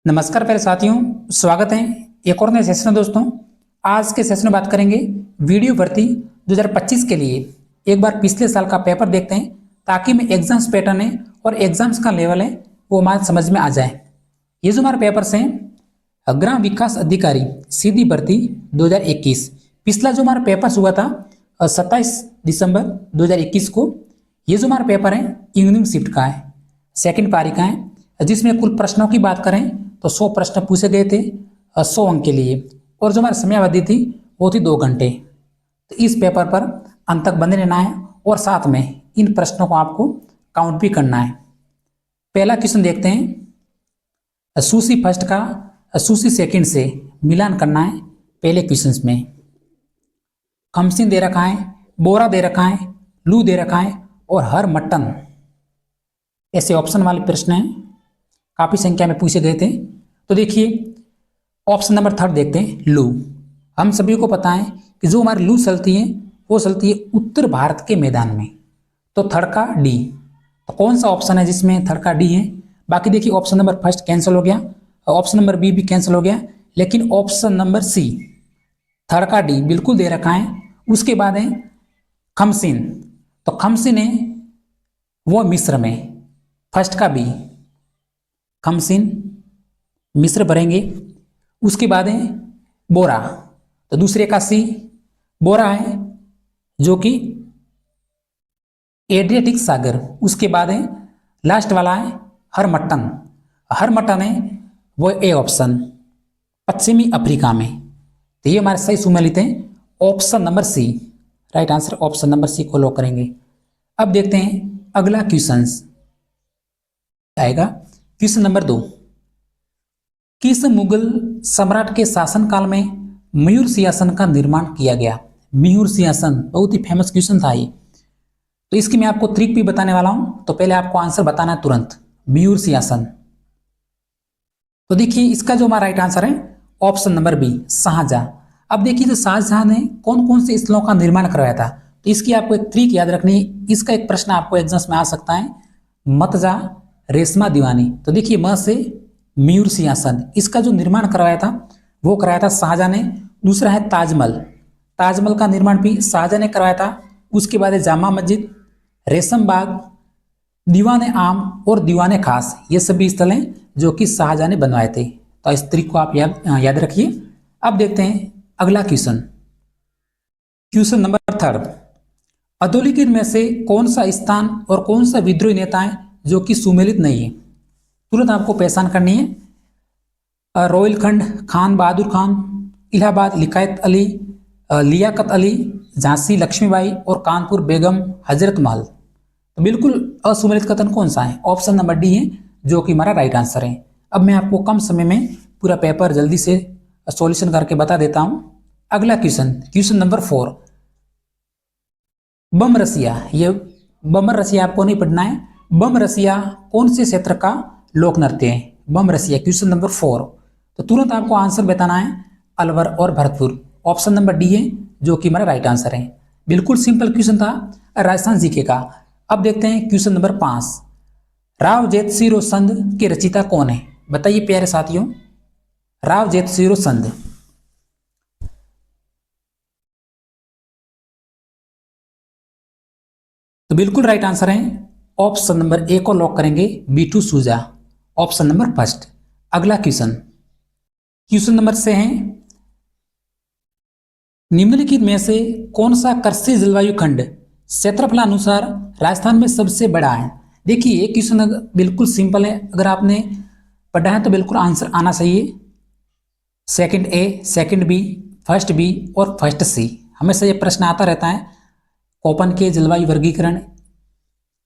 नमस्कार प्यारे साथियों, स्वागत है एक और नए सेशन में। दोस्तों, आज के सेशन में बात करेंगे वीडियो भर्ती 2025 के लिए। एक बार पिछले साल का पेपर देखते हैं ताकि में एग्जाम्स पैटर्न है और एग्जाम्स का लेवल है वो हमारे समझ में आ जाए। ये जो हमारे पेपर्स हैं, ग्राम विकास अधिकारी सीधी भर्ती 2021, पिछला जो हमारा पेपर हुआ था 27 दिसंबर 2021 को। ये जो हमारा पेपर है इवनिंग शिफ्ट का है, सेकंड पारी का है, जिसमें कुल प्रश्नों की बात करें तो 100 प्रश्न पूछे गए थे 100 अंक के लिए, और जो हमारी समयावधि थी वो थी 2 घंटे। तो इस पेपर पर अंत तक बने रहना है और साथ में इन प्रश्नों को आपको काउंट भी करना है। पहला क्वेश्चन देखते हैं, सूसी फर्स्ट का सूसी सेकंड से मिलान करना है। पहले क्वेश्चन में खमसिन दे रखा है, बोरा दे रखा है, लू दे रखा है और हर मटन, ऐसे ऑप्शन वाले प्रश्न हैं, काफी संख्या में पूछे गए थे। तो देखिए ऑप्शन नंबर 3 देखते हैं, लू। हम सभी को पता है कि जो हमारी लू चलती है वो चलती है उत्तर भारत के मैदान में। तो थर्ड का डी, तो कौन सा ऑप्शन है जिसमें थर्ड का डी है? बाकी देखिए ऑप्शन नंबर फर्स्ट कैंसिल हो गया, ऑप्शन नंबर बी भी कैंसिल हो गया, लेकिन ऑप्शन नंबर सी थर्ड का डी बिल्कुल दे रखा है। उसके बाद है खमसिन, तो खमसिन है वो मिस्र में, फर्स्ट का बी खमसिन मिस्र भरेंगे। उसके बाद है बोरा, तो दूसरे का सी बोरा है जो कि एड्रियाटिक सागर। उसके बाद है लास्ट वाला है हरमट्टन, हरमट्टन है वो ए ऑप्शन पश्चिमी अफ्रीका में। तो ये हमारे सही सुमेलित हैं option number C, right answer option number C को लॉक करेंगे। अब देखते हैं अगला क्वेश्चन आएगा, क्वेश्चन नंबर 2। किस मुगल सम्राट के शासनकाल में मयूर सिंहासन का निर्माण किया गया? मयूर सिंहासन बहुत ही फेमस क्वेश्चन था ये, तो इसकी मैं आपको ट्रिक भी बताने वाला हूं। तो पहले आपको आंसर बताना है तुरंत, मयूर सिंहासन। तो देखिए इसका जो हमारा राइट आंसर है ऑप्शन नंबर बी शाहजहां। अब देखिए जो शाहजहां ने कौन कौन से स्थलों का निर्माण करवाया था, तो इसकी आपको एक ट्रिक याद रखनी है। इसका एक प्रश्न आपको एग्जाम्स में आ सकता है, मतजा रेशमा दीवानी। तो देखिए म से मयूर सिंहासन, इसका जो निर्माण करवाया था वो कराया था शाहजहां ने। दूसरा है ताजमहल, ताजमहल का निर्माण भी शाहजहां ने करवाया था। उसके बाद है जामा मस्जिद, रेशम बाग, दीवाने आम और दीवाने खास, ये सभी स्थल हैं जो कि शाहजहां ने बनवाए थे। तो इस ट्रिक को आप याद रखिए। अब देखते हैं अगला क्वेश्चन, क्वेश्चन नंबर 3। अधोलिखित में से कौन सा स्थान और कौन सा विद्रोही नेता है जो कि सुमेलित नहीं है? तुरंत आपको पहचान करनी है। रोहिलखंड, खान बहादुर खान, इलाहाबाद लियाकत अली, लियाकत अली, झांसी लक्ष्मीबाई और कानपुर बेगम हजरत महल। तो बिल्कुल असुमेलित कथन कौन सा है? ऑप्शन नंबर डी है जो कि हमारा राइट आंसर है। अब मैं आपको कम समय में पूरा पेपर जल्दी से सॉल्यूशन करके बता देता हूं। अगला क्वेश्चन, क्वेश्चन नंबर 4। बम रसिया, ये बम रसिया आपको नहीं पढ़ना है। बम रसिया कौन से क्षेत्र का लोक नृत्य है? बम रसिया क्वेश्चन नंबर 4। तो तुरंत आपको आंसर बताना है अलवर और भरतपुर। ऑप्शन नंबर डी है जो कि हमारा राइट आंसर है। बिल्कुल सिंपल क्वेश्चन था राजस्थान जीके का। अब देखते हैं क्वेश्चन नंबर 5। राव जेतसिरो संध के रचयिता कौन है? बताइए प्यारे साथियों, राव जेतसिरो संध। तो बिल्कुल राइट आंसर है ऑप्शन नंबर ए को लॉक करेंगे, बीटू सूजा, ऑप्शन नंबर फर्स्ट। अगला क्वेश्चन, क्वेश्चन नंबर से है, निम्नलिखित में से कौन सा कृषि जलवायु खंड क्षेत्रफलानुसार राजस्थान में सबसे बड़ा है? देखिए ये क्वेश्चन बिल्कुल सिंपल है, अगर आपने पढ़ा है तो बिल्कुल आंसर आना चाहिए। Second A, second B, first B और फर्स्ट सी, हमेशा ये प्रश्न आता रहता है। कोपन के जलवायु वर्गीकरण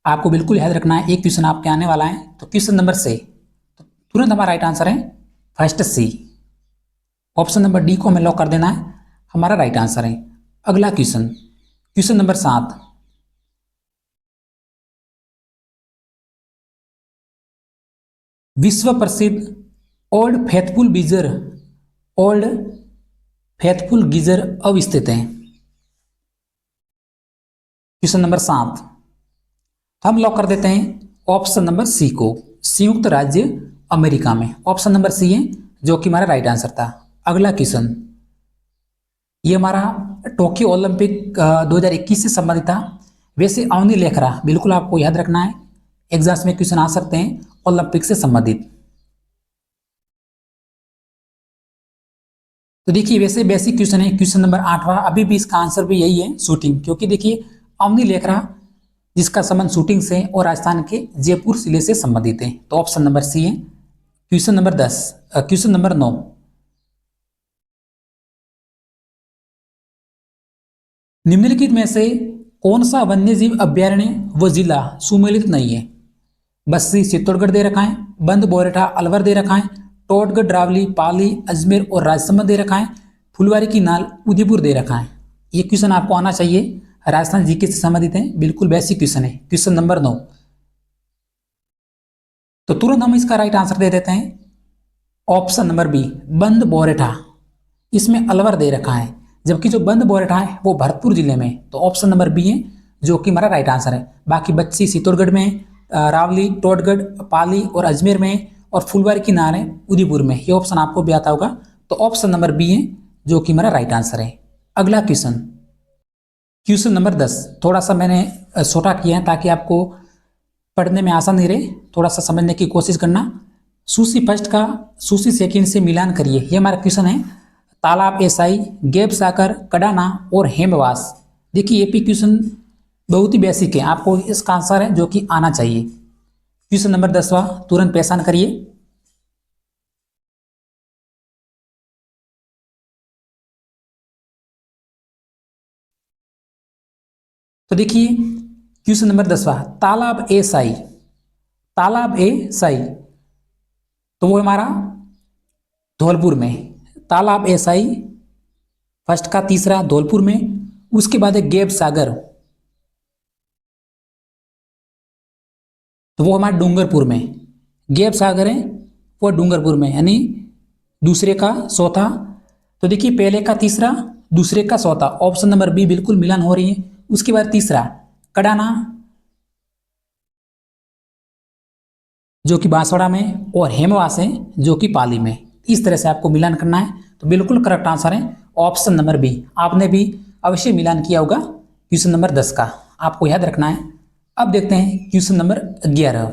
आपको बिल्कुल याद रखना है, एक क्वेश्चन आपके आने वाला है। तो क्वेश्चन नंबर से तो तुरंत हमारा राइट आंसर है फर्स्ट सी, ऑप्शन नंबर डी को हमें लॉक कर देना है, हमारा राइट आंसर है। अगला क्वेश्चन, क्वेश्चन नंबर 7। विश्व प्रसिद्ध old faithful geyser, old faithful geyser अब स्थित है? क्वेश्चन नंबर 7 हम लॉक कर देते हैं ऑप्शन नंबर सी को, संयुक्त राज्य अमेरिका में। ऑप्शन नंबर सी है जो कि हमारा राइट आंसर था। अगला क्वेश्चन, ये हमारा टोक्यो ओलंपिक 2021 से संबंधित था। वैसे अवनी लेखरा बिल्कुल आपको याद रखना है, एग्जाम्स में क्वेश्चन आ सकते हैं ओलंपिक से संबंधित। तो देखिए वैसे बेसिक क्वेश्चन है, क्वेश्चन नंबर 8वां, अभी भी इसका आंसर भी यही है, शूटिंग। क्योंकि देखिए अवनी लेखरा जिसका संबंध शूटिंग से और राजस्थान के जयपुर जिले से संबंधित है, तो ऑप्शन नंबर सी है। क्वेश्चन नंबर 10, क्वेश्चन नंबर 9, निम्नलिखित में से कौन सा वन्यजीव अभ्यारण्य व जिला सुमेलित नहीं है? बस्सी चित्तौड़गढ़ दे रखा है, बंद बोरेठा अलवर दे रखा है, टोटगढ़ ड्रावली पाली अजमेर और राजसमंद दे रखा है, फुलवारी की नाल उदयपुर दे रखा है। ये क्वेश्चन आपको आना चाहिए, राजस्थान जीके से संबंधित है, बिल्कुल बेसिक क्वेश्चन है। क्वेश्चन नंबर 9, तो तुरंत हम इसका राइट आंसर दे देते हैं, ऑप्शन नंबर बी, बंद बोरेठा। इसमें अलवर दे रखा है, जबकि जो बंद बोरेठा है वो भरतपुर जिले में, तो ऑप्शन नंबर बी है जो कि हमारा राइट आंसर है। बाकी बच्ची चित्तौड़गढ़ में, रावली टोटगढ़ पाली और अजमेर में, और फुलवारी की नार है उदयपुर में। ये ऑप्शन आपको भी आता होगा, तो ऑप्शन नंबर बी है जो कि हमारा राइट आंसर है। अगला क्वेश्चन, क्वेश्चन नंबर 10, थोड़ा सा मैंने छोटा किया है ताकि आपको पढ़ने में आसानी रहे, थोड़ा सा समझने की कोशिश करना। सूसी फर्स्ट का सूसी सेकंड से मिलान करिए, ये हमारा क्वेश्चन है। तालाब एसाई, गेब साकर, कडाना और हेमवास। देखिए ये भी क्वेश्चन बहुत ही बेसिक है, आपको इसका आंसर है जो कि आना चाहिए। क्वेश्चन नंबर 10वां, तुरंत पहचान करिए। तो देखिए क्वेश्चन नंबर 10वां, तालाब ए साई, तालाब ए साई, तो वो हमारा धौलपुर में। तालाब ए साई फर्स्ट का तीसरा धौलपुर में, उसके बाद है गेब सागर, तो वो हमारे डूंगरपुर में। गेब सागर है वो डूंगरपुर में, यानी दूसरे का चौथा। तो देखिए पहले का तीसरा, दूसरे का चौथा, ऑप्शन नंबर बी बिल्कुल मिलान हो रही है। उसके बाद तीसरा कडाना जो कि बांसवाड़ा में, और हेमवास है जो कि पाली में। इस तरह से आपको मिलान करना है, तो बिल्कुल करेक्ट आंसर है ऑप्शन नंबर बी। आपने भी अवश्य मिलान किया होगा क्वेश्चन नंबर 10 का, आपको याद रखना है। अब देखते हैं क्वेश्चन नंबर 11,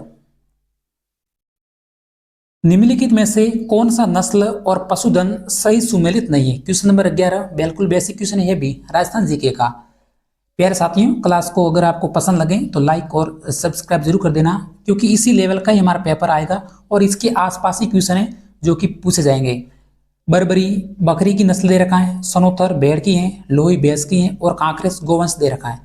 निम्नलिखित में से कौन सा नस्ल और पशुधन सही सुमेलित नहीं है? क्वेश्चन नंबर 11 बिल्कुल बेसिक क्वेश्चन है, भी राजस्थान जीके का। प्यारे साथियों, क्लास को अगर आपको पसंद लगे तो लाइक और सब्सक्राइब जरूर कर देना, क्योंकि इसी लेवल का ही हमारा पेपर आएगा और इसके आसपास ही क्वेश्चन है जो कि पूछे जाएंगे। बरबरी बकरी की नस्ल दे रखा है, सनोथर भेड़ की है, लोही भैंस की है, और कांकरेज गोवंश दे रखा है।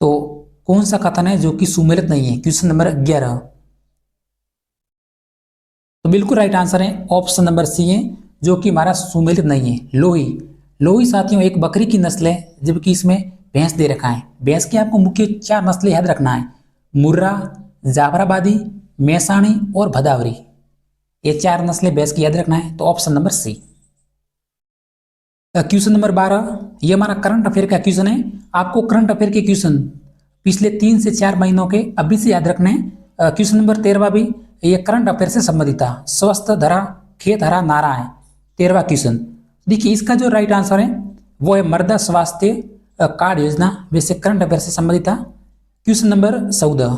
तो कौन सा कथन है जो कि सुमेलित नहीं है? क्वेश्चन नंबर 11, तो बिल्कुल राइट आंसर है ऑप्शन नंबर सी है जो कि हमारा सुमेलित नहीं है, लोही। लोही साथियों एक बकरी की नस्ल है, जबकि इसमें भैंस दे रखा है। भैंस की आपको मुख्य 4 नस्लें याद रखना है, मुर्रा, जाफराबादी, मैसाणी और भदावरी। ये 4 नस्लें भैंस की याद रखना है, तो option number C. Question number 12, ये हमारा करंट अफेयर का क्वेश्चन है। आपको करंट अफेयर के क्वेश्चन पिछले 3 से 4 महीनों के अभी से याद रखने हैं। क्वेश्चन नंबर 13 भी ये करंट अफेयर से संबंधित था। स्वस्थ धरा खेत हरा नारा है 13वां क्वेश्चन। देखिए इसका जो राइट आंसर है वो है मृदा स्वास्थ्य कार्ड योजना, वैसे करंट अफेयर से संबंधित था। क्वेश्चन नंबर 14,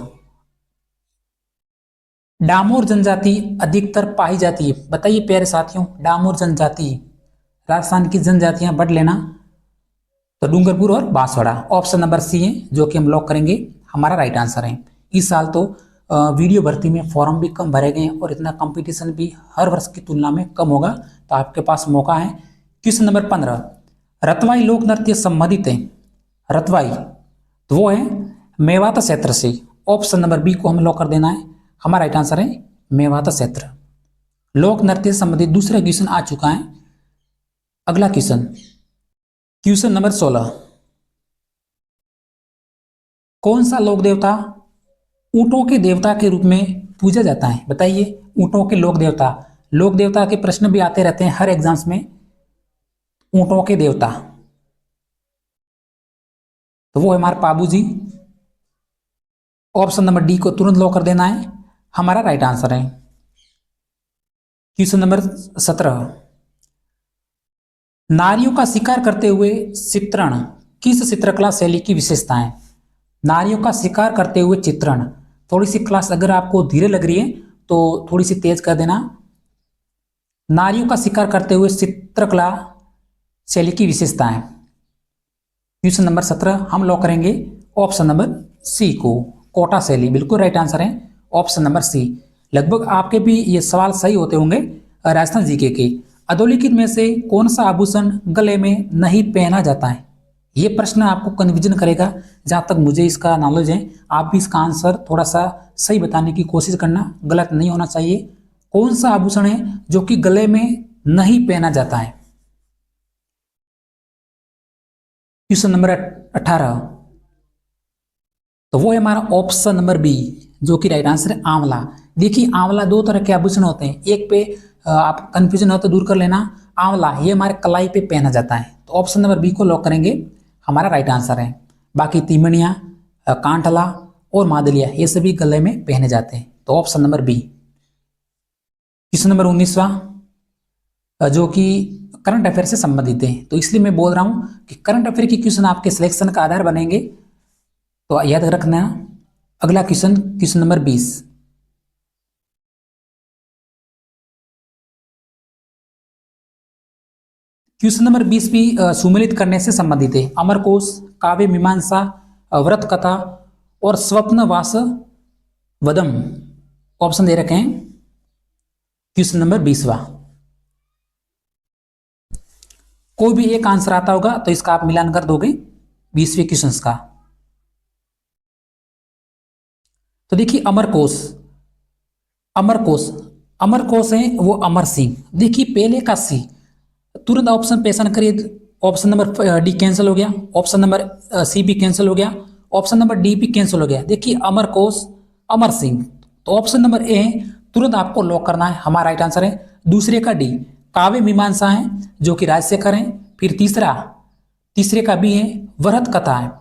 डामोर जनजाति अधिकतर पाई जाती है, बताइए प्यारे साथियों। डामोर जनजाति, राजस्थान की जनजातियां बढ़ लेना, तो डूंगरपुर और बांसवाड़ा। ऑप्शन नंबर सी है जो कि हम लॉक करेंगे, हमारा राइट आंसर है। इस साल तो वीडियो भर्ती में फॉर्म भी कम भरे गए हैं और इतना कंपटीशन भी हर वर्ष की तुलना में कम होगा, तो आपके पास मौका है। क्वेश्चन नंबर 15, रतवाई लोक नृत्य संबंधित है, रतवाई तो वो है मेवाता क्षेत्र से। ऑप्शन नंबर बी को हम लॉक कर देना है, हमारा राइट आंसर है मेवाता क्षेत्र। लोक नृत्य से संबंधित दूसरा क्वेश्चन आ चुका है। अगला क्वेश्चन, क्वेश्चन नंबर 16, कौन सा लोक देवता ऊंटों के देवता के रूप में पूजा जाता है? बताइए, ऊंटों के लोक देवता। लोक देवता के प्रश्न भी आते रहते हैं हर एग्जाम्स में। ऊंटों के देवता तो वो है हमारे पाबू जी। ऑप्शन नंबर डी को तुरंत लॉक कर देना है, हमारा राइट आंसर है। क्वेश्चन नंबर 17, नारियों का शिकार करते हुए चित्रण किस चित्रकला शैली की विशेषता है? नारियों का शिकार करते हुए चित्रण, थोड़ी सी क्लास अगर आपको धीरे लग रही है तो थोड़ी सी तेज कर देना। नारियों का शिकार करते हुए चित्रकला शैली की विशेषता है। क्वेश्चन नंबर 17 हम लॉक करेंगे ऑप्शन नंबर सी को, कोटा शैली। बिल्कुल राइट आंसर है ऑप्शन नंबर सी। लगभग आपके भी ये सवाल सही होते होंगे राजस्थान जीके के। अधोलिखित में से कौन सा आभूषण गले में नहीं पहना जाता है? ये प्रश्न आपको कन्फ्यूजन करेगा। जहां तक मुझे इसका नॉलेज है आप भी इसका आंसर थोड़ा सा सही बताने की कोशिश करना, गलत नहीं होना चाहिए। कौन सा आभूषण है जो कि गले में नहीं पहना जाता है? क्वेश्चन नंबर 18, तो वो है हमारा ऑप्शन नंबर बी, जो कि राइट आंसर है आंवला। देखिए आंवला दो तरह के आभूषण होते हैं, एक पे आप कंफ्यूजन हो तो दूर कर लेना। आंवला ये हमारे कलाई पे पहना जाता है, तो ऑप्शन नंबर बी को लॉक करेंगे, हमारा राइट आंसर है। बाकी तीमणिया, कांठला और मादलिया ये सभी गले में पहने जाते हैं, तो option number B. Question number 19वां, जो कि करंट अफेयर से संबंधित है, तो इसलिए मैं बोल रहा हूं कि करंट अफेयर की क्वेश्चन आपके सिलेक्शन का आधार बनेंगे, तो याद रखना। अगला question, question number 20, question number 20 भी सुमेलित करने से संबंधित है। अमरकोश, काव्य मीमांसा, व्रत कथा और स्वप्न वास वदम ऑप्शन दे रखे हैं। क्वेश्चन नंबर 20वां, कोई भी एक आंसर आता होगा तो इसका आप मिलान कर दोगे 20वें क्वेश्चन का। तो देखिए अमरकोश, अमरकोश, अमरकोश है वो अमर सिंह। देखिए पहले का सी तुरंत ऑप्शन पेशन करिए, ऑप्शन नंबर डी कैंसिल हो गया, ऑप्शन नंबर सी भी कैंसिल हो गया, ऑप्शन नंबर डी भी कैंसिल हो गया। देखिए अमरकोश अमर सिंह, तो ऑप्शन नंबर ए तुरंत आपको लॉक करना है, हमारा राइट आंसर है। दूसरे का डी काव्य मीमांसा है जो कि राजशेखर है। फिर तीसरे का भी है वरहत कथा है,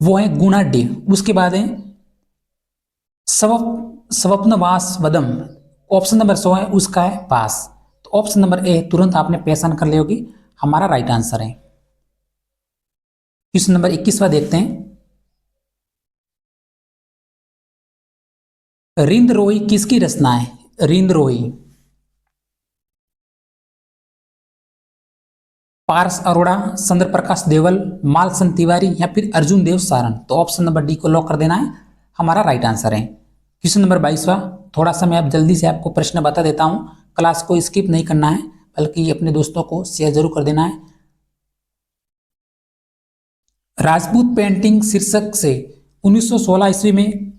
वो है गुणाढ्य। उसके बाद है स्वप्नवास वदम, ऑप्शन नंबर 100 है उसका है पास, तो ऑप्शन नंबर ए तुरंत आपने पहचान कर ली होगी, हमारा राइट आंसर है। क्वेश्चन नंबर 21वां देखते हैं, रिंद रोही किसकी रचना है? रिंद रोही पारस अरोड़ा, चंद्र प्रकाश देवल, मालसन तिवारी या फिर अर्जुन देव सारण, तो ऑप्शन नंबर डी को लॉक कर देना है, हमारा राइट आंसर है। क्वेश्चन नंबर 22वां, थोड़ा सा मैं अब जल्दी से आपको प्रश्न बता देता हूं, क्लास को स्किप नहीं करना है बल्कि अपने दोस्तों को शेयर जरूर कर देना है। राजपूत पेंटिंग शीर्षक से 1916 ईस्वी में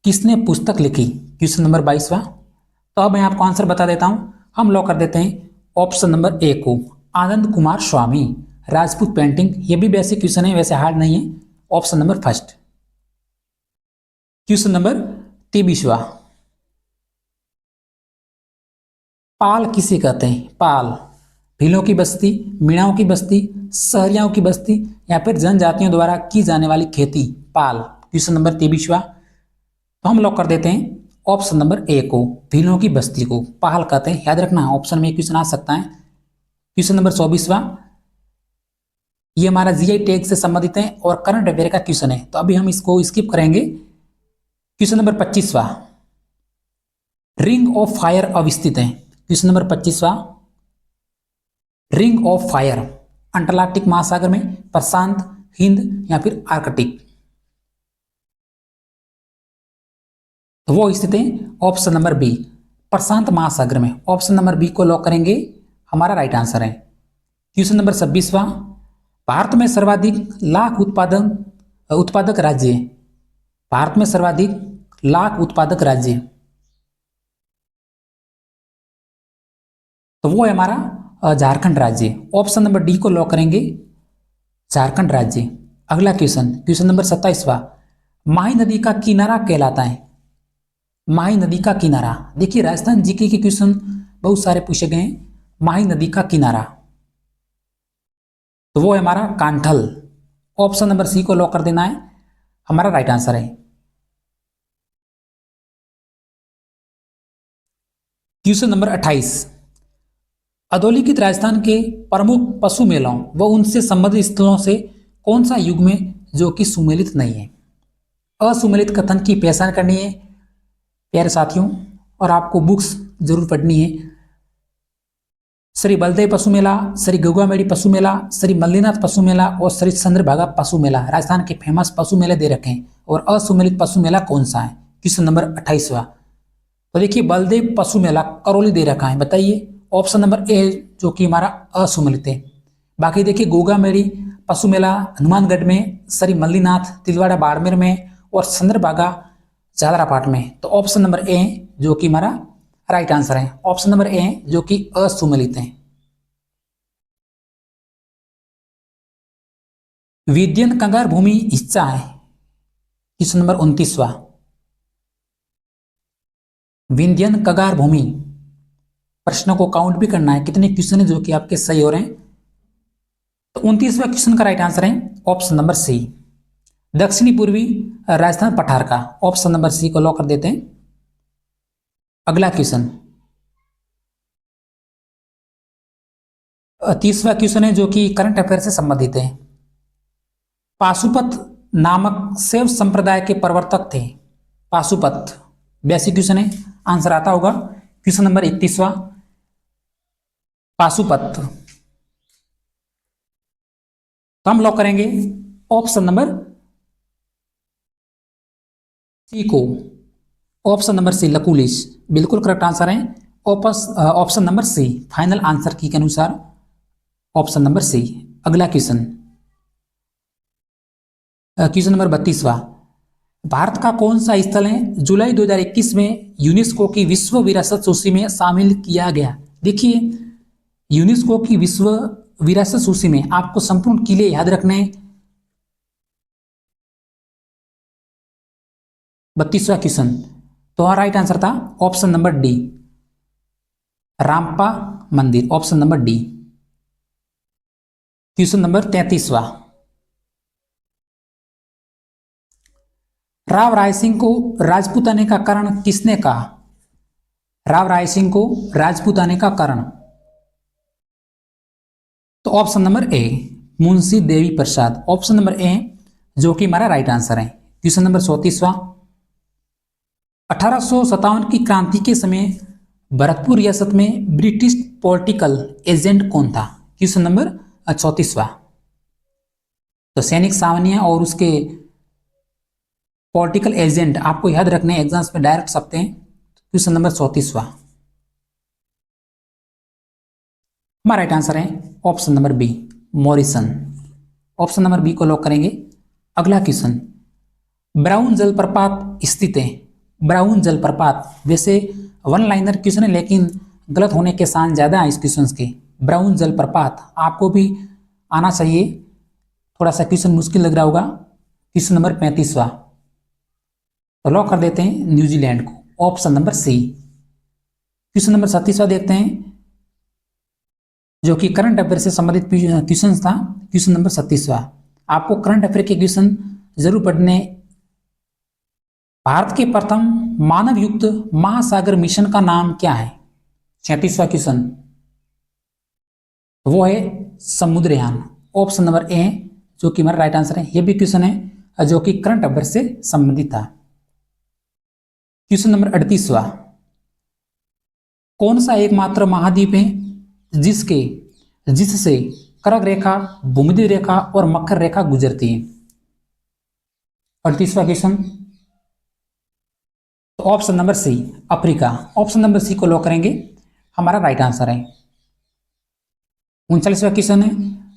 किसने पुस्तक लिखी? क्वेश्चन नंबर 22वां, तो अब मैं आपको आंसर बता देता हूं, हम लॉक कर देते हैं ऑप्शन नंबर ए को, आनंद कुमार स्वामी। राजपूत पेंटिंग, ये भी बेसिक क्वेश्चन है, वैसे हार्ड नहीं है, option number first. Question number 23वां, पाल किसे कहते हैं? पाल भीलों की बस्ती, मीणाओं की बस्ती, सहरियाओं की बस्ती या फिर जनजातियों द्वारा की जाने वाली खेती, पाल। क्वेश्चन नंबर 23वां, तो हम लॉक कर देते हैं ऑप्शन नंबर ए को, भीलों की बस्ती को पाल कहते हैं। याद रखना ऑप्शन में क्वेश्चन आ सकता है। क्वेश्चन नंबर 24वां, ये हमारा जीआई टैग से संबंधित है और करंट अफेयर का क्वेश्चन है, तो अभी हम इसको स्किप करेंगे। क्वेश्चन नंबर 25वां, रिंग ऑफ फायर अवस्थित है? क्वेश्चन नंबर 25वां, रिंग ऑफ फायर अंटार्कटिक महासागर में, प्रशांत, हिंद या फिर आर्कटिक, तो वो स्थित है ऑप्शन नंबर बी, प्रशांत महासागर में। ऑप्शन नंबर बी को लॉक करेंगे, हमारा राइट आंसर है। क्वेश्चन नंबर 26वां, भारत में सर्वाधिक लाख उत्पादक राज्य, भारत में सर्वाधिक लाख उत्पादक राज्य, तो वो है हमारा झारखंड राज्य। ऑप्शन नंबर डी को लॉक करेंगे, झारखंड राज्य। अगला क्वेश्चन, क्वेश्चन नंबर 27वां, माही नदी का किनारा कहलाता है? माही नदी का किनारा, देखिए राजस्थान जीके के क्वेश्चन बहुत सारे पूछे गए हैं। माही नदी का किनारा, तो वो है हमारा कांठल। ऑप्शन नंबर सी को लॉक कर देना है, हमारा राइट आंसर है। क्वेश्चन नंबर 28, अधोलिखित राजस्थान के प्रमुख पशु मेलों व उनसे संबंधित स्थलों से कौन सा युग में जो कि सुमेलित नहीं है। असुमेलित कथन की पहचान करनी है प्यारे साथियों, और आपको बुक्स जरूर पढ़नी है। श्री बलदेव पशु मेला, श्री गंगामेड़ी पशु मेला, श्री मल्लीनाथ पशु मेला और श्री चंद्रभागा पशु मेला राजस्थान के फेमस पशु मेले दे रखे हैं। और असुमेलित पशु मेला कौन सा है, क्वेश्चन नंबर 28वां। तो देखिए बलदेव पशु मेला करौली दे रखा है, बताइए। ऑप्शन नंबर ए जो कि हमारा असुमेलित है। बाकी देखिए गंगामेड़ी पशु मेला हनुमानगढ़ में, श्री मल्लीनाथ तिलवाड़ा बाड़मेर में और चंद्रभागा झालरापाट में। तो ऑप्शन नंबर ए जो कि हमारा राइट आंसर है, ऑप्शन नंबर ए जो कि असुमेलित है। विद्यन कंगार भूमि हिस्सा है, क्वेश्चन नंबर 29वां। विंध्यन कंगार भूमि, प्रश्नों को काउंट भी करना है कितने क्वेश्चन है जो कि आपके सही हो रहे हैं। तो 29वां क्वेश्चन का राइट आंसर है ऑप्शन नंबर सी, दक्षिणी पूर्वी राजस्थान पठार का। ऑप्शन नंबर सी को लॉक कर देते हैं। अगला क्वेश्चन 30वां क्वेश्चन है जो कि करंट अफेयर से संबंधित है। पाशुपत नामक शैव संप्रदाय के प्रवर्तक थे। पाशुपत, बेसिक क्वेश्चन है, आंसर आता होगा। क्वेश्चन नंबर 31वां, पाशुपत। तो हम लॉक करेंगे ऑप्शन नंबर सी को। ऑप्शन नंबर सी लकुलिश बिल्कुल करेक्ट आंसर है। Option number C final answer की के अनुसार ऑप्शन नंबर सी। अगला क्वेश्चन, क्वेश्चन नंबर 32वां। भारत का कौन सा स्थल है जुलाई 2021 में यूनेस्को की विश्व विरासत सूची में शामिल किया गया। देखिए यूनेस्को की विश्व विरासत सूची में आपको संपूर्ण किले याद रखने। 32वां क्वेश्चन, तो राइट आंसर था ऑप्शन नंबर डी, रामपा मंदिर, option number D. Question number 33वां, राव राय सिंह को राजपूत आने का कारण किसने कहा। राव राय सिंह को राजपूत आने का कारण, तो ऑप्शन नंबर ए मुंशी देवी प्रसाद, ऑप्शन नंबर ए जो कि हमारा राइट आंसर है। क्वेश्चन नंबर 34वां, 1857 की क्रांति के समय भरतपुर रियासत में ब्रिटिश पॉलिटिकल एजेंट कौन था। क्वेश्चन नंबर 34वां। तो सैनिक सावनिया और उसके पॉलिटिकल एजेंट आपको याद रखने, एग्जाम्स में डायरेक्ट सकते हैं। क्वेश्चन नंबर 34वां हमारा राइट आंसर है option number B Morrison, option number B को लॉक करेंगे। अगला क्वेश्चन, ब्राउन जलप्रपात स्थित है। ब्राउन जलप्रपात वैसे वन लाइनर क्वेश्चन है लेकिन गलत होने के चांस ज्यादा है इस क्वेश्चन के। ब्राउन जलप्रपात आपको भी आना चाहिए, थोड़ा सा क्वेश्चन मुश्किल लग रहा होगा। क्वेश्चन नंबर 35वां, तो लॉक कर देते हैं न्यूजीलैंड को, option number C. Question number 37वां देखते हैं जो कि करंट अफेयर से संबंधित क्वेश्चन था। क्वेश्चन नंबर 37वां, आपको करंट अफेयर के क्वेश्चन जरूर पढ़ने। भारत के प्रथम मानव युक्त महासागर मिशन का नाम क्या है। 37वां क्वेश्चन, वो है समुद्रयान, ऑप्शन नंबर ए जो कि हमारा राइट आंसर है। यह भी क्वेश्चन है जो कि करंट अफेयर से संबंधित था। क्वेश्चन नंबर 38वां, कौन सा एकमात्र महाद्वीप है जिससे कर्क रेखा, भूमध्य रेखा और मकर रेखा गुजरती है। 38वां क्वेश्चन, तो option number C Africa, option number C को लॉक करेंगे, हमारा राइट आंसर है। 39वां क्वेश्चन है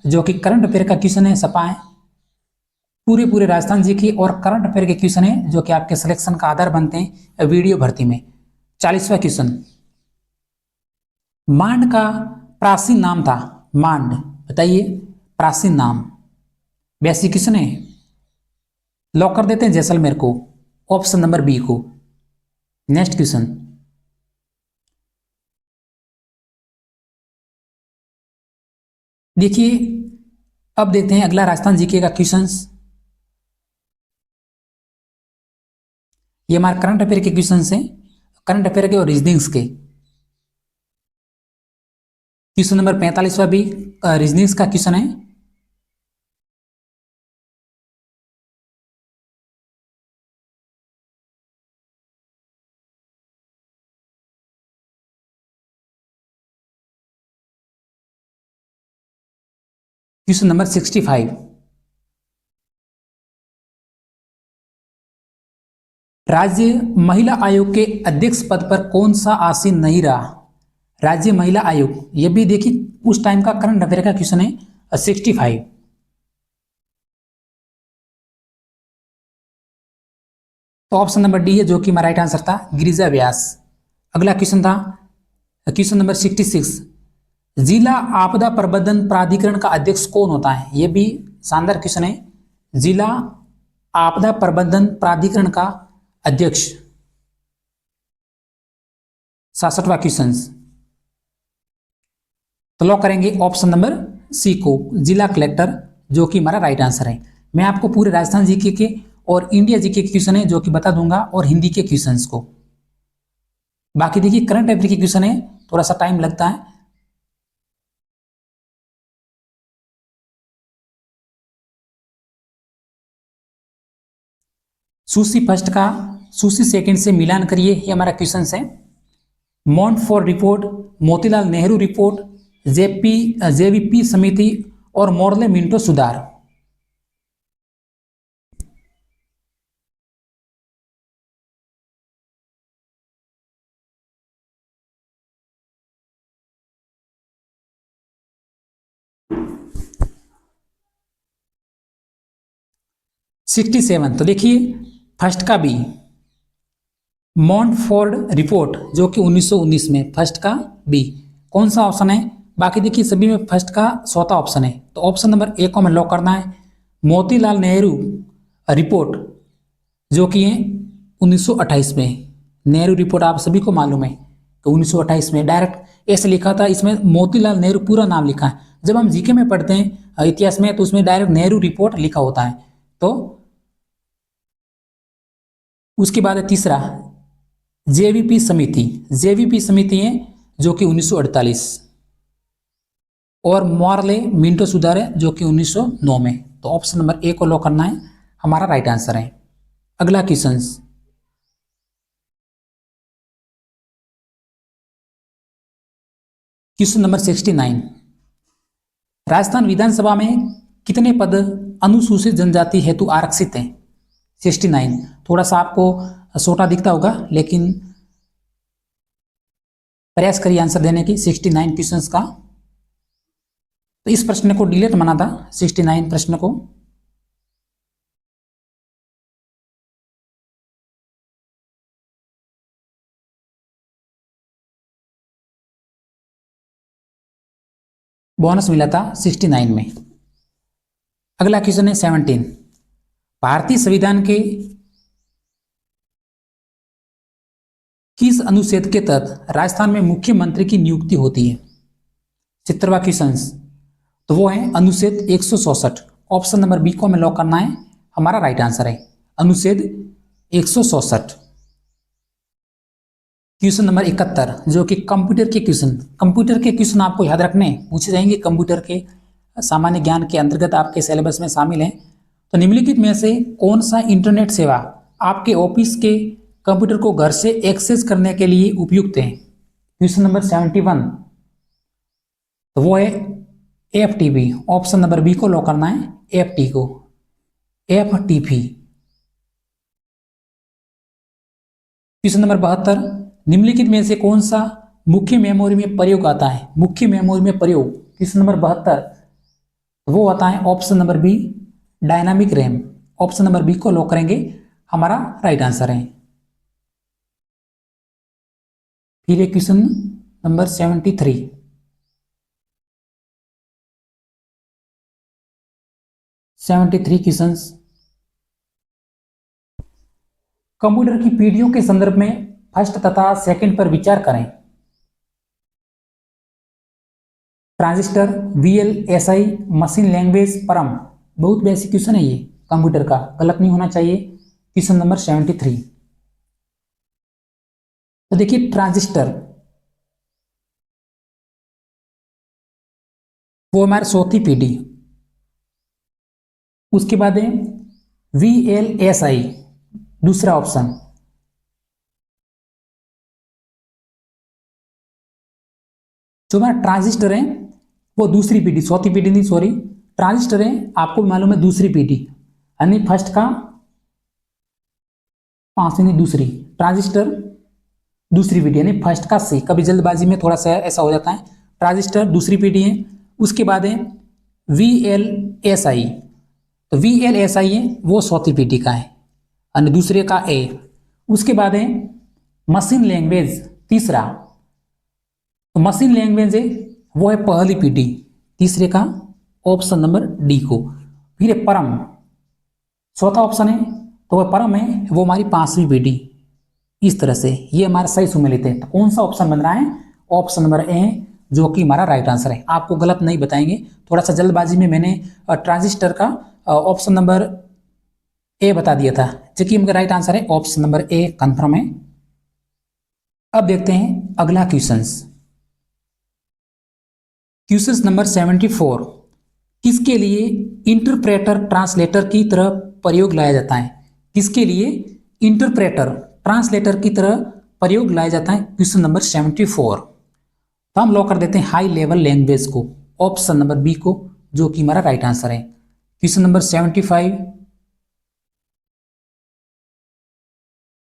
जो कि करंट अफेयर का क्वेश्चन है, सपा है पूरे राजस्थान जी की, और करंट अफेयर के क्वेश्चन है जो कि आपके सिलेक्शन का आधार बनते हैं वीडियो भर्ती में। 40वां क्वेश्चन, मांड का प्राचीन नाम था। मांड बताइए प्राचीन नाम, बेसिक क्वेश्चन है, लॉक कर देते हैं जैसलमेर को, ऑप्शन नंबर बी को। नेक्स्ट क्वेश्चन, देखिए अब देखते हैं अगला राजस्थान जीके का क्वेश्चंस। ये हमारे करंट अफेयर के क्वेश्चन हैं, करंट अफेयर के और रीजनिंग्स के। क्वेश्चन नंबर 45वां भी रीजनिंग का क्वेश्चन है। क्वेश्चन नंबर 65, राज्य महिला आयोग के अध्यक्ष पद पर कौन सा आसीन नहीं रहा? राज्य महिला आयोग, ये भी देखिए उस टाइम का करंट अफेयर का क्वेश्चन है 65। तो ऑप्शन नंबर डी है जो कि हमारा राइट आंसर था, गिरिजा व्यास। अगला क्वेश्चन था क्वेश्चन नंबर 66, जिला आपदा प्रबंधन प्राधिकरण का अध्यक्ष कौन होता है? यह भी शानदार क्वेश्चन है। जिला आपदा प्रबंधन प्राधिकरण का अध्यक्ष, 67वां क्वेश्चन। तो लॉक करेंगे ऑप्शन नंबर सी को, जिला कलेक्टर, जो कि हमारा राइट आंसर है। मैं आपको पूरे राजस्थान जीके के और इंडिया जीके के क्वेश्चन है जो कि बता दूंगा, और हिंदी के क्वेश्चंस को। बाकी देखिए करंट अफेयर के क्वेश्चन है, थोड़ा सा टाइम लगता है। सूसी फर्स्ट का सूसी सेकंड से मिलान करिए, ये हमारा क्वेश्चन है। Montford report, Motilal Nehru report, JVP समिति और मोर्ले मिंटो सुधार। सिक्सटी सेवन, तो देखिए फर्स्ट का बी, मॉन्टफोर्ड रिपोर्ट, जो कि 1919 में, फर्स्ट का बी। कौन सा ऑप्शन है? बाकी देखिए सभी में फर्स्ट का चौथा ऑप्शन है, तो ऑप्शन नंबर ए को हमें लॉक करना है। मोतीलाल नेहरू रिपोर्ट, जो कि है 1928 में। नेहरू रिपोर्ट आप सभी को मालूम है कि 1928 में डायरेक्ट ऐसे लिखा था, इसमें मोतीलाल नेहरू पूरा नाम लिखा है। जब हम जीके में पढ़ते हैं इतिहास में, तो उसमें डायरेक्ट नेहरू रिपोर्ट लिखा होता है। तो उसके बाद है तीसरा, जेवीपी समिति। जेवीपी समिति है जो कि 1948, और मोर्ले मिंटो सुधार है जो कि 1909 में। तो ऑप्शन नंबर ए को लॉक करना है, हमारा राइट आंसर है। अगला क्वेश्चन, क्वेश्चन नंबर 69, राजस्थान विधानसभा में कितने पद अनुसूचित जनजाति हेतु आरक्षित हैं? 69, थोड़ा सा आपको छोटा दिखता होगा, लेकिन प्रयास करिए आंसर देने की 69 क्वेश्चंस का। तो इस प्रश्न को डिलीट माना था, 69 प्रश्न को। बोनस मिला था 69 में। अगला क्वेश्चन है 17, भारतीय संविधान के किस अनुच्छेद के तहत राजस्थान में मुख्यमंत्री की नियुक्ति होती है? 70वां क्वेश्चन, तो वो है अनुच्छेद 164। ऑप्शन नंबर बी को हमें लॉक करना है, हमारा राइट आंसर है अनुच्छेद 164। क्वेश्चन नंबर 71, जो कि कंप्यूटर के क्वेश्चन। कंप्यूटर के क्वेश्चन आपको याद रखने पूछे जाएंगे, कंप्यूटर के सामान्य ज्ञान के अंतर्गत आपके सिलेबस में शामिल है। तो निम्नलिखित में से कौन सा इंटरनेट सेवा आपके ऑफिस के कंप्यूटर को घर से एक्सेस करने के लिए उपयुक्त है? क्वेश्चन नंबर 71, तो वो है FTP। ऑप्शन नंबर बी को लॉक करना है, FTP। क्वेश्चन नंबर 72, निम्नलिखित में से कौन सा मुख्य मेमोरी में प्रयोग आता है? मुख्य मेमोरी में प्रयोग, क्वेश्चन नंबर 72, वो आता है option number B, dynamic RAM. Option number B को लॉक करेंगे, हमारा राइट आंसर है। फिर क्वेश्चन नंबर 73, क्वेश्चन, कंप्यूटर की पीढ़ियों के संदर्भ में फर्स्ट तथा सेकंड पर विचार करें। ट्रांजिस्टर, VLSI, मशीन लैंग्वेज, परम। बहुत बेसिक क्वेश्चन है ये कंप्यूटर का, गलत नहीं होना चाहिए। क्वेश्चन नंबर 73, तो देखिए ट्रांजिस्टर, वो हमारी चौथी पीढ़ी। उसके बाद है VLSI, दूसरा ऑप्शन। जो हमारा ट्रांजिस्टर है वो दूसरी पीढ़ी, चौथी पीढ़ी नहीं, सॉरी, ट्रांजिस्टर है आपको मालूम है दूसरी पीढ़ी, यानी फर्स्ट का पांचवी दूसरी, ट्रांजिस्टर दूसरी पीढ़ी यानी फर्स्ट का सी। कभी जल्दबाजी में थोड़ा सा ऐसा हो जाता है। ट्रांजिस्टर दूसरी पीढ़ी है। उसके बाद है VLSI, तो VLSI है वो चौथी पीढ़ी का है यानी दूसरे का ए। उसके बाद है मशीन लैंग्वेज, तीसरा, तो मशीन लैंग्वेज है वो है पहली पीढ़ी, तीसरे का ऑप्शन नंबर डी को। फिर है परम, चौथा ऑप्शन है तो वह परम है वो हमारी पांचवी पीढ़ी। इस तरह से ये हमारा सही सुमेलित है। तो कौन सा ऑप्शन बन रहा है? ऑप्शन नंबर ए, जो कि हमारा राइट आंसर है। आपको गलत नहीं बताएंगे, थोड़ा सा जल्दबाजी में मैंने ट्रांजिस्टर का ऑप्शन नंबर ए बता दिया था, जो कि इनका राइट आंसर है ऑप्शन नंबर ए, कंफर्म है। अब देखते हैं अगला क्वेश्चंस। क्वेश्चंस नंबर 74, किसके लिए इंटरप्रेटर ट्रांसलेटर की तरह प्रयोग लाया जाता है? किसके लिए इंटरप्रेटर ट्रांसलेटर की तरह प्रयोग लाया जाता है? Question number 74। तो हम लॉक कर देते हैं हाई लेवल लैंग्वेज को, ऑप्शन नंबर बी को, जो कि हमारा राइट आंसर है। Question number 75,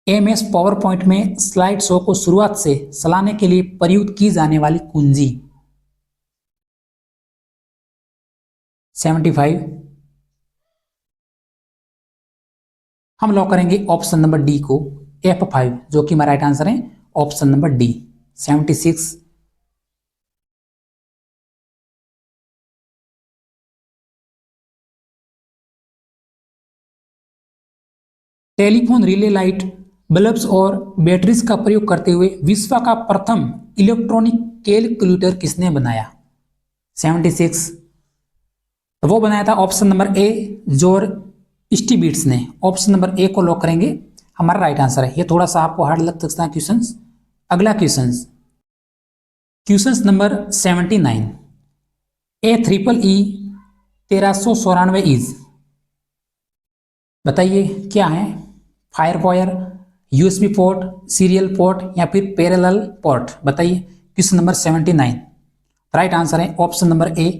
MS power point में स्लाइड शो को शुरुआत से चलाने के लिए प्रयुक्त की जाने वाली कुंजी। 75 हम लॉक करेंगे ऑप्शन नंबर डी को, F5, जो कि हमारा राइट आंसर है option number D. 76 telephone relay light bulbs और बैटरीज का प्रयोग करते हुए विश्व का प्रथम इलेक्ट्रॉनिक कैलकुलेटर किसने बनाया? 76 तो वो बनाया था ऑप्शन नंबर ए, जॉर्ज स्टिग्लिट्ज़ ने। ऑप्शन नंबर ए को लॉक करेंगे, हमारा राइट आंसर है। ये थोड़ा सा आपको हार्ड लग सकता है क्वेश्चंस। अगला questions, questions number 79, AEEE 1394 is, बताइए क्या है? Fire wire, USB port, serial port या फिर पैरेलल पोर्ट? बताइए। क्वेश्चन नंबर 79 राइट आंसर है ऑप्शन नंबर ए,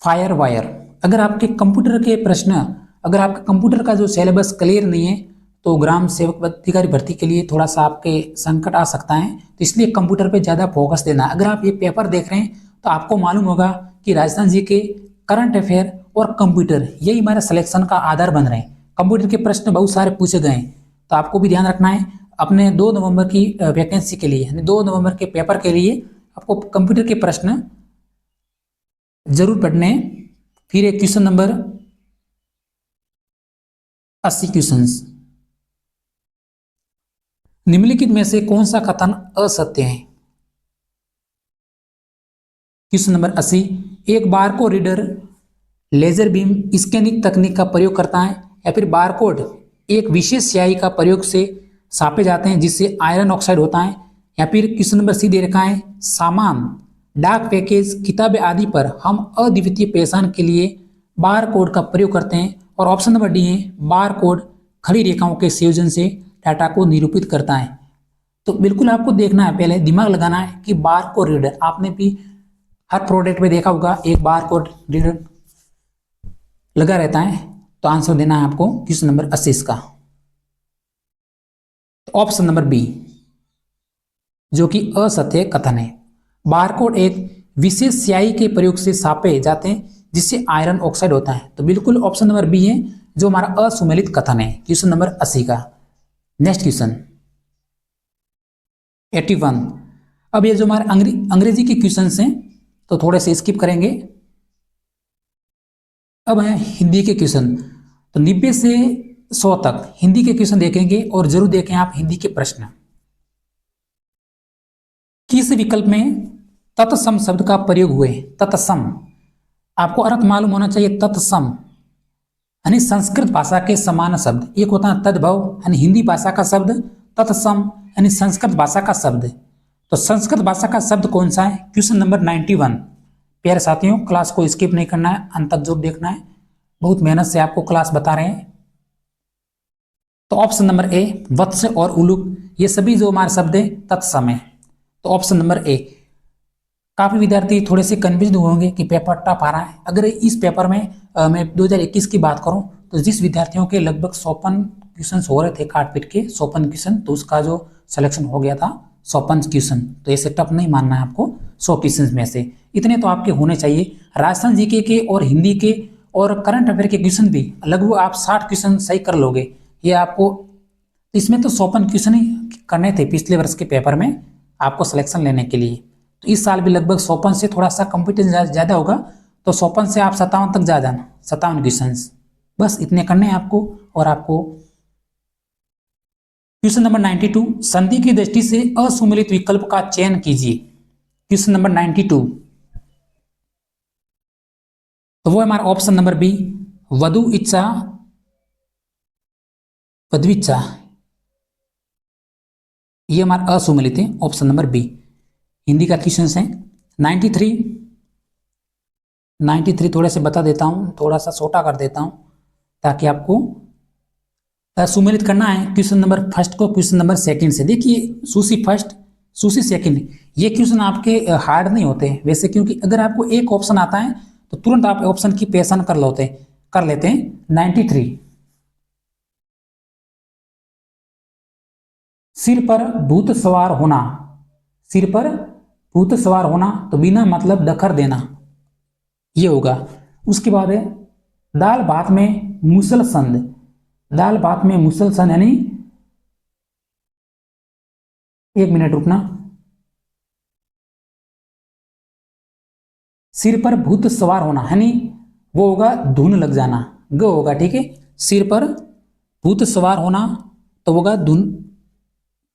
फायर वायर। अगर आपके कंप्यूटर के प्रश्न, अगर आपके कंप्यूटर का जो सिलेबस क्लियर नहीं है तो ग्राम सेवक अधिकारी भर्ती के लिए थोड़ा सा आपके संकट आ सकता है, तो इसलिए कंप्यूटर पे ज़्यादा फोकस देना। अगर आप ये पेपर देख रहे हैं तो आपको मालूम होगा कि राजस्थान जी के करंट अफेयर और कंप्यूटर यही हमारे सिलेक्शन का आधार बन रहे हैं। कंप्यूटर के प्रश्न बहुत सारे पूछे गए हैं, तो आपको भी ध्यान रखना है अपने 2 नवंबर की वैकेंसी के लिए, यानी 2 नवंबर के पेपर के लिए आपको कंप्यूटर के प्रश्न जरूर पढ़ने हैं। फिर एक क्वेश्चन नंबर 80 क्वेश्चंस, निम्नलिखित में से कौन सा कथन असत्य है? क्वेश्चन नंबर 80, एक barcode reader laser beam scanning तकनीक का प्रयोग करता है या फिर बारकोड एक विशेष स्याही का प्रयोग से छापे जाते हैं जिससे आयरन ऑक्साइड होता है, या फिर क्वेश्चन नंबर सी दे रखा है, सामान, डाक पैकेज, किताबें आदि पर हम अद्वितीय पहचान के लिए बार कोड का प्रयोग करते हैं। और ऑप्शन नंबर डी है, बार कोड खड़ी रेखाओं के संयोजन से डाटा को निरूपित करता है। तो बिल्कुल आपको देखना है, पहले दिमाग लगाना है कि बार कोड रीडर, आपने भी हर प्रोडक्ट में देखा होगा एक बार कोड रीडर लगा रहता है। तो आंसर देना है आपको क्वेश्चन नंबर 80 का, ऑप्शन नंबर बी, जो कि असत्य कथन है। बारकोड एक विशेष स्याही के प्रयोग से छापे जाते हैं जिससे आयरन ऑक्साइड होता है। तो बिल्कुल ऑप्शन नंबर बी है जो हमारा असुमेलित कथन है, क्वेश्चन नंबर 80 का। नेक्स्ट क्वेश्चन 81, अब ये जो हमारे अंग्रेजी के क्वेश्चन हैं तो थोड़े से स्किप करेंगे। अब है हिंदी के क्वेश्चन, तो 90 से 100 तक हिंदी के क्वेश्चन देखेंगे और जरूर देखें आप हिंदी के प्रश्न। किस विकल्प में तत्सम शब्द का प्रयोग हुए? तत्सम, आपको अर्थ मालूम होना चाहिए। तत्सम यानी संस्कृत भाषा के समान शब्द, एक होता है तद्भव यानी हिंदी भाषा का शब्द, तत्सम यानी संस्कृत भाषा का शब्द। तो संस्कृत भाषा का शब्द कौन सा है? क्वेश्चन नंबर 91, प्यारे साथियों, क्लास को स्किप नहीं करना है, अंत तक जरूर देखना है, बहुत मेहनत से आपको क्लास बता रहे हैं। तो ऑप्शन नंबर ए, वत्स और उलूक, ये सभी जो हमारे शब्द है तत्समय। तो ऑप्शन नंबर ए। काफी विद्यार्थी थोड़े से कन्फ्यूज होंगे कि पेपर टफ आ रहा है। अगर इस पेपर में मैं 2021 की बात करूं तो जिस विद्यार्थियों के लगभग 54 क्वेश्चन हो रहे थे काट पीट के 54 क्वेश्चन, तो उसका जो सिलेक्शन हो गया था 54 क्वेश्चन। तो ऐसे टफ नहीं मानना है आपको, 100 क्वेश्चन में से इतने तो आपके होने चाहिए। राजस्थान जीके के और हिंदी के और करंट अफेयर के क्वेश्चन भी लगभग आप 60 क्वेश्चन सही कर लोगे। ये आपको इसमें तो 54 क्वेश्चन ही करने थे पिछले वर्ष के पेपर में आपको सिलेक्शन लेने के लिए। तो इस साल भी लगभग 54 से थोड़ा सा कॉम्पिटिशन ज़्यादा होगा, तो 54 से आप 57 तक जा जाना, 57 क्वेश्चन बस इतने करने हैं आपको। और आपको क्वेश्चन नंबर 92, संधि की दृष्टि से असुमेलित विकल्प का चयन कीजिए। क्वेश्चन नंबर 92, तो वो हमारा ऑप्शन नंबर बी, वधु इच्छा वधविच्छा, ये हमारा असुमेलित है, ऑप्शन नंबर बी। हिंदी का क्वेश्चन है 93 थोड़े से बता देता हूँ, थोड़ा सा छोटा कर देता हूँ ताकि आपको सुमेलित करना है क्वेश्चन नंबर फर्स्ट को क्वेश्चन नंबर सेकंड से। देखिए सूसी फर्स्ट सूसी सेकंड, ये क्वेश्चन आपके हार्ड नहीं होते वैसे, क्योंकि अगर आपको एक ऑप्शन आता है तो तुरंत आप ऑप्शन की पहचान कर लेते हैं। 93, सिर पर भूत सवार होना, सिर पर भूत सवार होना तो बिना मतलब डकर देना, ये होगा। उसके बाद है दाल भात में मुसल संद, दाल भात में मुसल संद यानी, एक मिनट रुकना, सिर पर भूत सवार होना यानी वो होगा धुन लग जाना, ग होगा, ठीक है। सिर पर भूत सवार होना तो होगा धुन,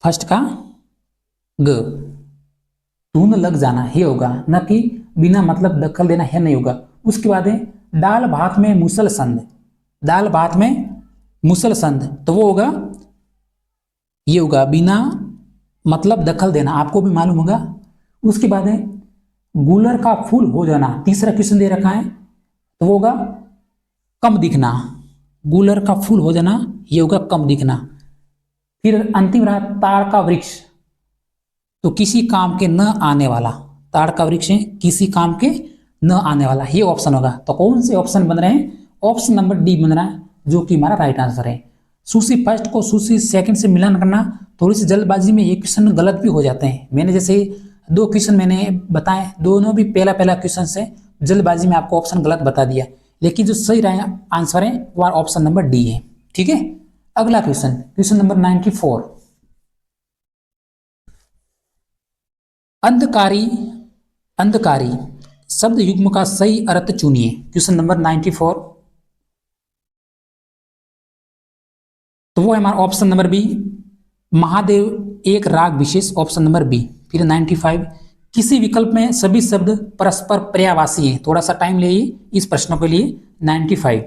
फर्स्ट का ग, धुन लग जाना ये होगा, न कि बिना मतलब दखल देना है नहीं होगा। उसके बाद है दाल भात में मुसल संद, दाल भात में मुसल संद तो वो होगा, ये होगा बिना मतलब दखल देना, आपको भी मालूम होगा। उसके बाद है गुलर का फूल हो जाना, तीसरा क्वेश्चन दे रखा है तो वो होगा कम दिखना, गुलर का फूल हो जाना ये होगा कम दिखना। फिर अंतिम रहा ताड़ का वृक्ष, तो किसी काम के न आने वाला, ताड़ का वृक्ष है किसी काम के न आने वाला, ये ऑप्शन होगा। तो कौन से ऑप्शन बन रहे हैं? ऑप्शन नंबर डी बन रहा है, जो कि हमारा राइट आंसर है। सूसी फर्स्ट को सूसी सेकंड से मिलान करना, थोड़ी सी जल्दबाजी में ये क्वेश्चन गलत भी हो जाते हैं। मैंने जैसे दो क्वेश्चन मैंने बताए, दोनों भी पहला क्वेश्चन से जल्दबाजी में आपको ऑप्शन गलत बता दिया, लेकिन जो सही आंसर है वो ऑप्शन नंबर डी है, ठीक है। अगला क्वेश्चन, क्वेश्चन नंबर 94, अंधकारी अंधकारी शब्द युग्म का सही अर्थ चुनिए। क्वेश्चन नंबर 94, तो वो है हमारा ऑप्शन नंबर बी, महादेव एक राग विशेष, ऑप्शन नंबर बी। फिर 95, किसी विकल्प में सभी शब्द परस्पर पर्यायवाची हैं, थोड़ा सा टाइम लेइए इस प्रश्नों के लिए। 95,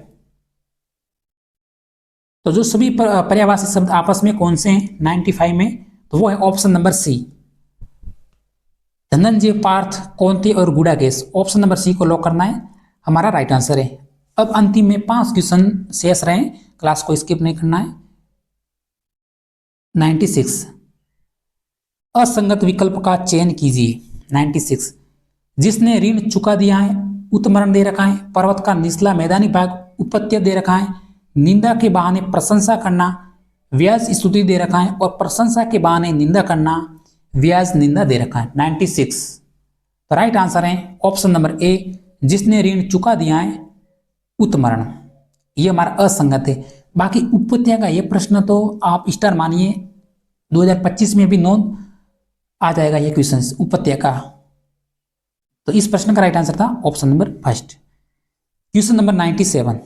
तो जो सभी पर्यायवाची शब्द आपस में कौन से हैं 95 में, तो वो है option number C, Dhananjay, Parth, Kaunteya और गुड़ाकेश, ऑप्शन नंबर सी को लॉक करना है, हमारा राइट आंसर है। अब अंतिम में 5 क्वेश्चन शेष रहे, क्लास को स्किप नहीं करना है। 96, असंगत विकल्प का चयन कीजिए। 96, जिसने ऋण चुका दिया है, उत्तमरण दे रखा है, पर्वत का निचला मैदानी भाग उपत्य दे रखा है, निंदा के बहाने प्रशंसा करना, व्याज स्तुति दे रखा है, और प्रशंसा के बहाने निंदा करना, व्याज निंदा दे रखा है। 96, तो राइट आंसर है ऑप्शन नंबर ए, जिसने ऋण चुका दिया है, उत्तमरण, ये हमारा असंगत है। बाकी उपत्या का ये प्रश्न तो आप स्टार मानिए, 2025 में भी नोन आ जाएगा ये क्वेश्चन उपत्या का। तो इस प्रश्न का राइट आंसर था option number first. Question number 97,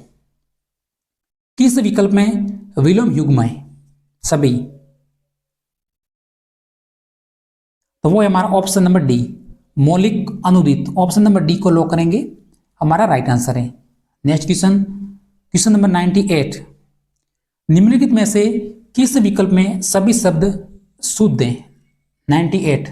किस विकल्प में विलोम युग्म है सभी, तो वो है हमारा ऑप्शन नंबर डी, मौलिक अनुदित, ऑप्शन नंबर डी को लॉक करेंगे, हमारा राइट आंसर है। नेक्स्ट क्वेश्चन, क्वेश्चन नंबर 98, निम्नलिखित में से किस विकल्प में सभी शब्द शुद्ध हैं। 98,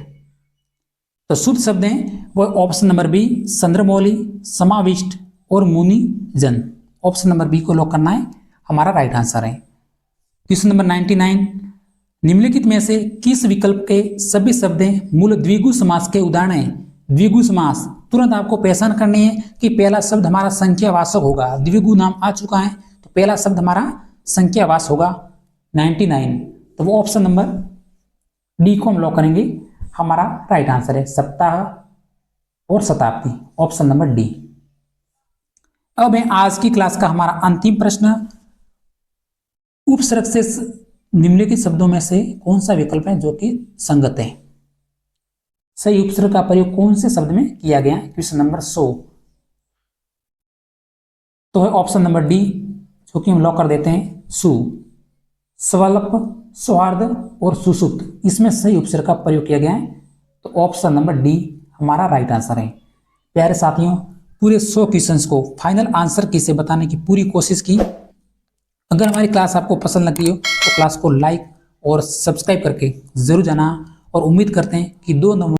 तो शुद्ध शब्द हैं वो ऑप्शन नंबर बी, चंद्रमौली, समाविष्ट और मुनिजन। ऑप्शन नंबर बी को लॉक करना है, हमारा राइट आंसर है। क्वेश्चन नंबर 99, निम्नलिखित में से किस विकल्प के सभी शब्द मूल द्विगु समास के उदाहरण हैं? द्विगु समास तुरंत आपको पहचान करनी है कि पहला शब्द हमारा संख्यावाचक होगा। द्विगु नाम आ चुका है तो पहला शब्द हमारा संख्यावाचक होगा 99, तो वो ऑप्शन नंबर डी को हम लॉक करेंगे, हमारा राइट आंसर है सप्ताह और शताब्दी, ऑप्शन नंबर डी। अब है आज की क्लास का हमारा अंतिम प्रश्न, उपसर्ग से निम्नलिखित शब्दों में से कौन सा विकल्प है जो कि संगत है? सही उपसर्ग का प्रयोग कौन से शब्द में किया गया? क्वेश्चन नंबर 100 तो है ऑप्शन नंबर डी, जो कि हम लॉक कर देते हैं सु। स्वल्प, सौहार्द और सुसुप्त, इसमें सही उपसर्ग का प्रयोग किया गया है, तो ऑप्शन नंबर डी हमारा राइट आंसर है। प्यारे साथियों, पूरे 100 क्वेश्चंस को फाइनल आंसर की से बताने की पूरी कोशिश की। अगर हमारी क्लास आपको पसंद लगी हो तो क्लास को लाइक और सब्सक्राइब करके जरूर जाना, और उम्मीद करते हैं कि 2 नवंबर